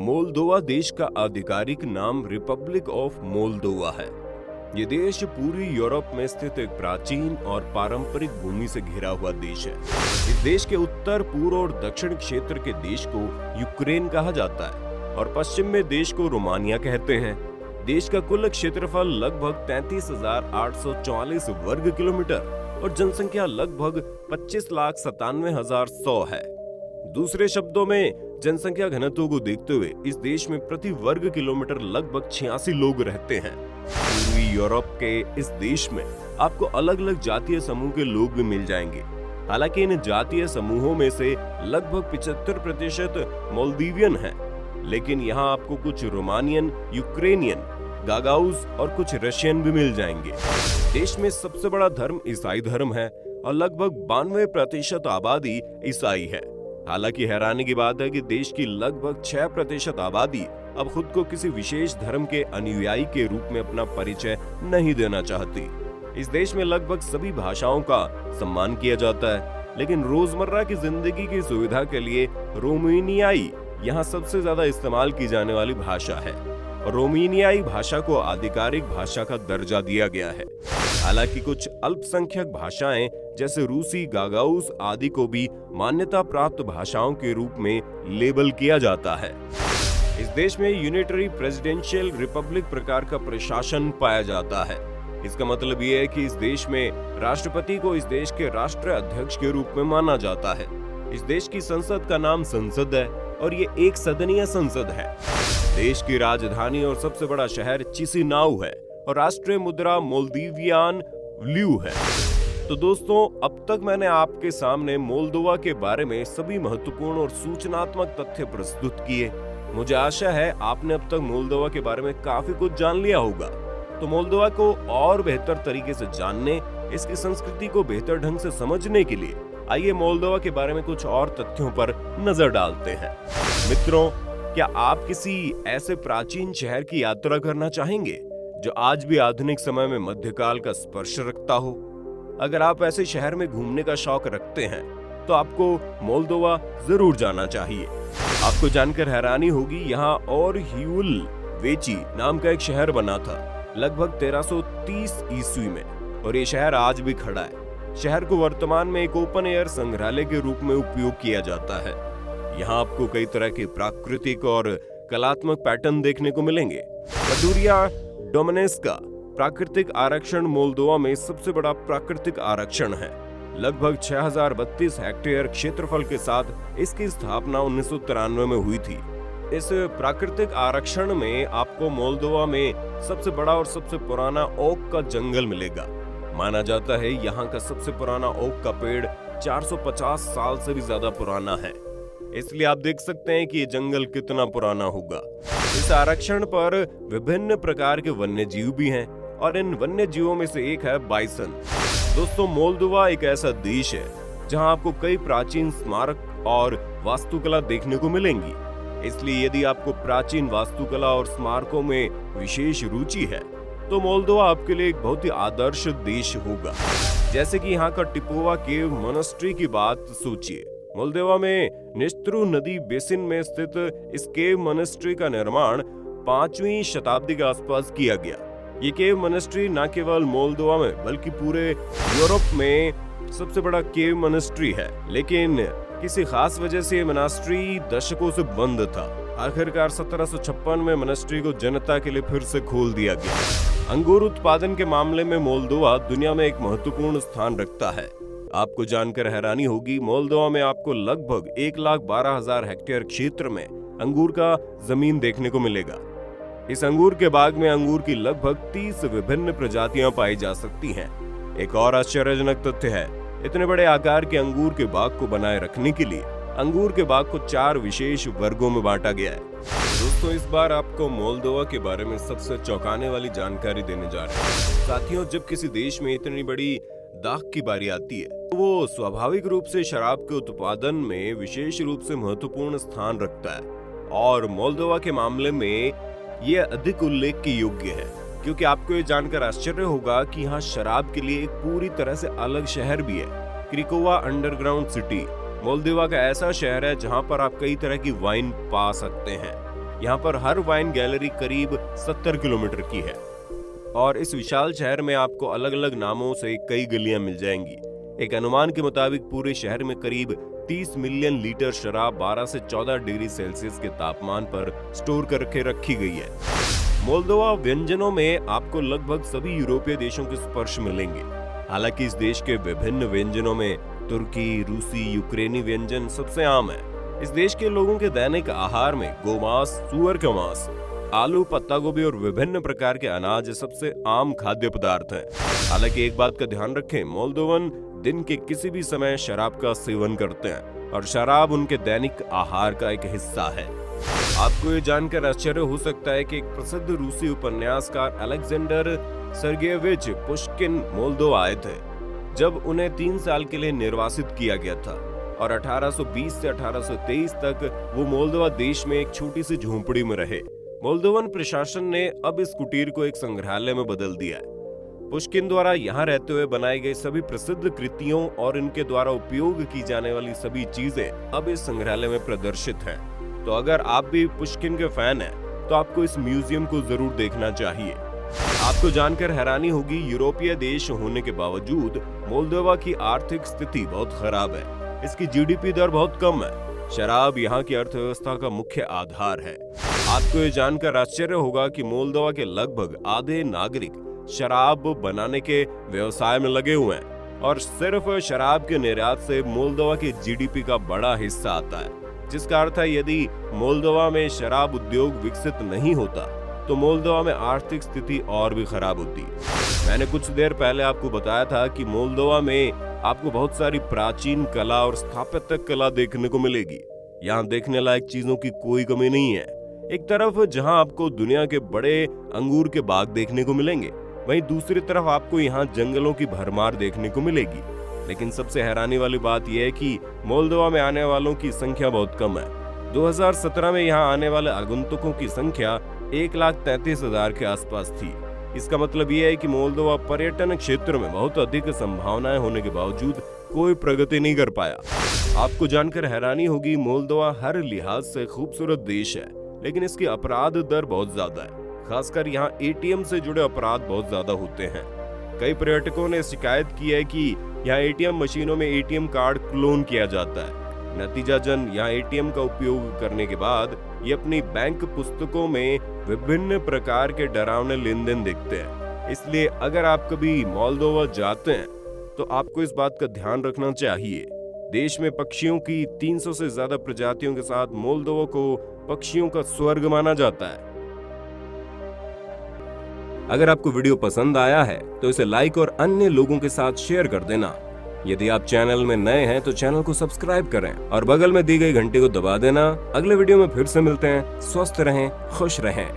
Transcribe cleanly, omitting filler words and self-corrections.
Moldova देश का आधिकारिक नाम रिपब्लिक ऑफ मोल्दोवा है। ये देश पूरी यूरोप में स्थित एक प्राचीन और पारंपरिक भूमि से घिरा हुआ देश है। इस देश के उत्तर, पूर्व और दक्षिण क्षेत्र के देश को यूक्रेन कहा जाता है और पश्चिम में देश को रोमानिया कहते हैं। देश का कुल क्षेत्रफल लगभग 33,844 वर्ग किलोमीटर और जनसंख्या लगभग 25,97,100 है। दूसरे शब्दों में जनसंख्या घनत्व को देखते हुए इस देश में प्रति वर्ग किलोमीटर लगभग 86 लोग रहते हैं। पूर्वी यूरोप के इस देश में आपको अलग अलग जातीय समूह के लोग भी मिल जाएंगे। हालांकि इन जातीय समूहों में से लगभग 75% मोल्दीवियन हैं, लेकिन यहाँ आपको कुछ रोमानियन, यूक्रेनियन, गागाउज और कुछ रशियन भी मिल जाएंगे। देश में सबसे बड़ा धर्म ईसाई धर्म है और लगभग 92% आबादी ईसाई है। हालांकि हैरानी की बात है कि देश की लगभग 6% आबादी अब खुद को किसी विशेष धर्म के अनुयायी के रूप में अपना परिचय नहीं देना चाहती। इस देश में लगभग सभी भाषाओं का सम्मान किया जाता है, लेकिन रोजमर्रा की जिंदगी की सुविधा के लिए रोमानियाई यहाँ सबसे ज्यादा इस्तेमाल की जाने वाली भाषा है। रोमानियाई भाषा को आधिकारिक भाषा का दर्जा दिया गया है। हालांकि कुछ अल्पसंख्यक भाषाएं जैसे रूसी, गागाउज आदि को भी मान्यता प्राप्त भाषाओं के रूप में लेबल किया जाता है। इस देश में यूनिटरी प्रेसिडेंशियल रिपब्लिक प्रकार का प्रशासन पाया जाता है। इसका मतलब ये है कि इस देश में राष्ट्रपति को इस देश के राष्ट्रीय अध्यक्ष के रूप में माना जाता है। इस देश की संसद का नाम संसद है और ये एक सदनीय संसद है। देश की राजधानी और सबसे बड़ा शहर चिसिनाउ है और राष्ट्रीय मुद्रा मोल्दीवियन ल्यू है। तो दोस्तों, अब तक मैंने आपके सामने मोल्दोवा के बारे में सभी महत्वपूर्ण और सूचनात्मक तथ्य प्रस्तुत किए। मुझे आशा है आपने अब तक मोल्दोवा के बारे में काफी कुछ जान लिया होगा। तो मोल्दोवा को और बेहतर तरीके से जानने, इसकी संस्कृति को बेहतर ढंग से समझने के लिए आइए मोल्दोवा के बारे में कुछ और तथ्यों पर नजर डालते हैं। मित्रों, क्या आप किसी ऐसे प्राचीन शहर की यात्रा करना चाहेंगे जो आज भी आधुनिक समय में मध्यकाल का स्पर्श रखता हो? अगर आप ऐसे शहर में घूमने का शौक रखते हैं तो आपको मोल्दोवा जरूर जाना चाहिए। आपको जानकर हैरानी होगी, यहाँ और ह्यूल वेची नाम का एक शहर बना था लगभग 1330 ईस्वी में और ये शहर आज भी खड़ा है। शहर को वर्तमान में एक ओपन एयर संग्रहालय के रूप में उपयोग किया जाता है। यहाँ आपको कई तरह के प्राकृतिक और कलात्मक पैटर्न देखने को मिलेंगे। पदुरिया डोमेनेस्का प्राकृतिक आरक्षण मोल्दोवा में सबसे बड़ा प्राकृतिक आरक्षण है। लगभग 6032 हेक्टेयर क्षेत्रफल के साथ इसकी स्थापना 1993 में हुई थी। इस प्राकृतिक आरक्षण में आपको मोल्दोवा में सबसे बड़ा और सबसे पुराना ओक का जंगल मिलेगा। माना जाता है यहाँ का सबसे पुराना ओक का पेड़ 450 साल से भी ज्यादा पुराना है। इसलिए आप देख सकते हैं कि ये जंगल कितना पुराना होगा। इस आरक्षण पर विभिन्न प्रकार के वन्य जीव भी हैं और इन वन्य जीवों में से एक है बाइसन। दोस्तों, मोल्दोवा एक ऐसा देश है जहां आपको कई प्राचीन स्मारक और वास्तुकला देखने को मिलेंगी। इसलिए यदि आपको प्राचीन वास्तुकला और स्मारकों में विशेष रुचि है तो मोल्दोवा आपके लिए एक बहुत ही आदर्श देश होगा। जैसे कि यहाँ का टिपोवा केव मोनास्ट्री की बात सोचिए। मोल्दोवा में निस्त्रु नदी बेसिन में स्थित इस केव मोनास्ट्री का निर्माण 5वीं शताब्दी के आसपास किया गया। ये केव मोनास्ट्री न केवल मोल्दोवा में बल्कि पूरे यूरोप में सबसे बड़ा केव मोनास्ट्री है, लेकिन किसी खास वजह से ये मोनास्ट्री दशकों से बंद था। आखिरकार 1756 में मोनास्ट्री को जनता के लिए फिर से खोल दिया गया। अंगूर उत्पादन के मामले में मोल्दोवा दुनिया में एक महत्वपूर्ण स्थान रखता है। आपको जानकर हैरानी होगी, मोल्दोवा में आपको लगभग 1,12,000 हेक्टेयर क्षेत्र में अंगूर का जमीन देखने को मिलेगा। इस अंगूर के बाग में अंगूर की लगभग 30 विभिन्न प्रजातियां पाई जा सकती हैं। एक और आश्चर्यजनक तथ्य है, इतने बड़े आकार के अंगूर के बाग को बनाए रखने के लिए अंगूर के बाग को 4 विशेष वर्गों में बांटा गया है। दोस्तों, इस बार आपको मोल्दोवा के बारे में सबसे चौंकाने वाली जानकारी देने जा रहे हैं। साथियों, जब किसी देश में इतनी बड़ी दाख की बारी आती है तो वो स्वाभाविक रूप से शराब के उत्पादन में विशेष रूप से महत्वपूर्ण स्थान रखता है और मोल्दोवा के मामले में ये अधिक उल्लेख के योग्य है, क्योंकि आपको ये जानकर आश्चर्य होगा कि यहाँ शराब के लिए एक पूरी तरह से अलग शहर भी है, क्रिकोवा अंडरग्राउंड सिटी। मोल्दोवा का ऐसा शहर है जहाँ पर आप कई तरह की वाइन पा सकते हैं। यहाँ पर हर वाइन गैलरी करीब 70 किलोमीटर की है और इस विशाल शहर में आपको अलग अलग नामों से कई गलियां मिल जाएंगी। एक अनुमान के मुताबिक पूरे शहर में करीब 30 मिलियन लीटर शराब 12 से 14 डिग्री सेल्सियस के तापमान पर स्टोर करके रखी गई है। मोल्दोवा व्यंजनों में आपको लगभग सभी यूरोपीय देशों के स्पर्श मिलेंगे। हालांकि इस देश के विभिन्न व्यंजनों में तुर्की, रूसी, यूक्रेनी व्यंजन सबसे आम है। इस देश के लोगों के दैनिक आहार में गोमांस, सुअर का मांस, आलू, पत्ता गोभी और विभिन्न प्रकार के अनाज सबसे आम खाद्य पदार्थ हैं। हालांकि एक बात का ध्यान रखें, मोल्दोवन दिन के किसी भी समय शराब का सेवन करते हैं और शराब उनके दैनिक आहार का एक हिस्सा है। आपको ये जानकर आश्चर्य हो सकता है कि एक प्रसिद्ध रूसी उपन्यासकार अलेक्जेंडर सर्गेविच पुश्किन मोल्दोवा आए थे जब उन्हें 3 साल के लिए निर्वासित किया गया था और 1820 से 1823 तक वो मोल्दोवा देश में एक छोटी सी झोंपड़ी में रहे। मोल्दोवन प्रशासन ने अब इस कुटीर को एक संग्रहालय में बदल दिया है। पुश्किन द्वारा यहाँ रहते हुए बनाई गई सभी प्रसिद्ध कृतियों और इनके द्वारा उपयोग की जाने वाली सभी चीजें अब इस संग्रहालय में प्रदर्शित हैं। तो अगर आप भी पुश्किन के फैन हैं, तो आपको इस म्यूजियम को जरूर देखना चाहिए। आपको जानकर हैरानी होगी, यूरोपीय देश होने के बावजूद मोल्दोवा की आर्थिक स्थिति बहुत खराब है। इसकी जीडीपी दर बहुत कम है। शराब यहाँ की अर्थव्यवस्था का मुख्य आधार है। आपको ये जानकर आश्चर्य होगा कि मोल्दोवा के लगभग आधे नागरिक शराब बनाने के व्यवसाय में लगे हुए हैं और सिर्फ शराब के निर्यात से मोल्दोवा के जीडीपी का बड़ा हिस्सा आता है, जिसका अर्थ है यदि मोल्दोवा में शराब उद्योग विकसित नहीं होता तो मोल्दोवा में आर्थिक स्थिति और भी खराब होती। मैंने कुछ देर पहले आपको बताया था कि मोल्दोवा में आपको बहुत सारी प्राचीन कला और स्थापत्य कला देखने को मिलेगी। यहाँ देखने लायक चीजों की कोई कमी नहीं है। एक तरफ जहाँ आपको दुनिया के बड़े अंगूर के बाग देखने को मिलेंगे, वहीं दूसरी तरफ आपको यहाँ जंगलों की भरमार देखने को मिलेगी। लेकिन सबसे हैरानी वाली बात यह है कि मोल्दोवा में आने वालों की संख्या बहुत कम है। 2017 में यहाँ आने वाले आगंतुकों की संख्या 1,33,000 के आसपास थी। इसका मतलब यह है कि मोल्दोवा पर्यटन क्षेत्र में बहुत अधिक संभावनाएं होने के बावजूद कोई प्रगति नहीं कर पाया। आपको जानकर हैरानी होगी, मोल्दोवा हर लिहाज से खूबसूरत देश है, लेकिन इसकी अपराध दर बहुत ज्यादा है। खासकर यहाँ एटीएम से जुड़े अपराध बहुत ज्यादा होते हैं। कई पर्यटकों ने शिकायत की है कि यहाँ एटीएम मशीनों में एटीएम कार्ड क्लोन किया जाता है। नतीजाजन यहाँ एटीएम का उपयोग करने के बाद ये अपनी बैंक पुस्तकों में विभिन्न प्रकार के डरावने लेन देन देखते हैं। इसलिए अगर आप कभी मोल्दोवा जाते हैं तो आपको इस बात का ध्यान रखना चाहिए। देश में पक्षियों की 300 से ज्यादा प्रजातियों के साथ मोल्दोवा को पक्षियों का स्वर्ग माना जाता है। अगर आपको वीडियो पसंद आया है तो इसे लाइक और अन्य लोगों के साथ शेयर कर देना। यदि आप चैनल में नए हैं तो चैनल को सब्सक्राइब करें और बगल में दी गई घंटी को दबा देना। अगले वीडियो में फिर से मिलते हैं। स्वस्थ रहें, खुश रहें।